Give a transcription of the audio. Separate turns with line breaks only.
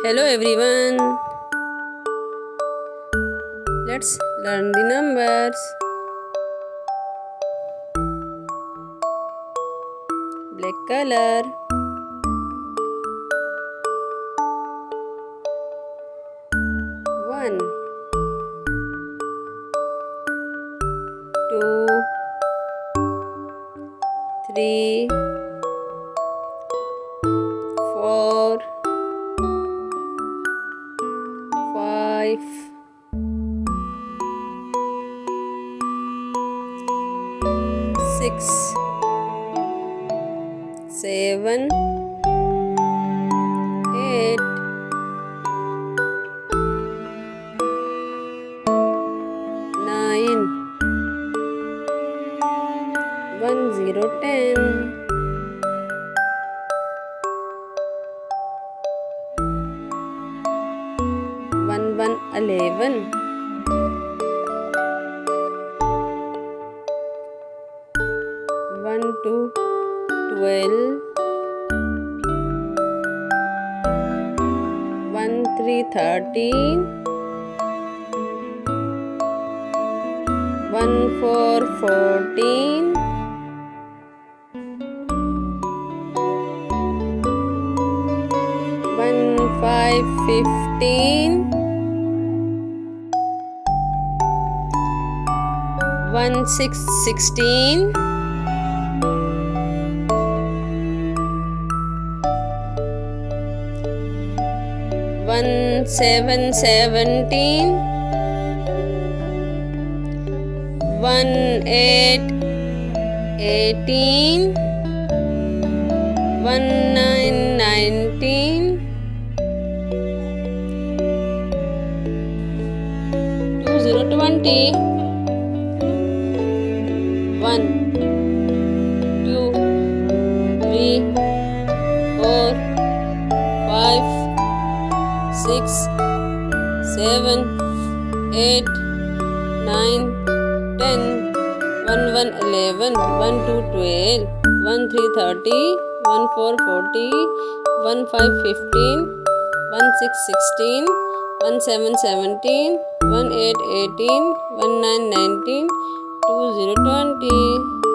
Hello everyone. Let's learn the numbers. Black color. 1 2 3 4 5 6 7 8 9 1 0 10 1 1 11 1 2 12 1 3 13 1 4 14 1 5 15 1 6 16 1 7 17 1 8 18 1 9 19 2 0 20 1 2 3 4 5 6 7 8 9 10 1 1 11 1 2 12 1 3 30 1 4 40 1 5 15 1 6 16 1 7 17 1 8 18 1 9 19 2 0 20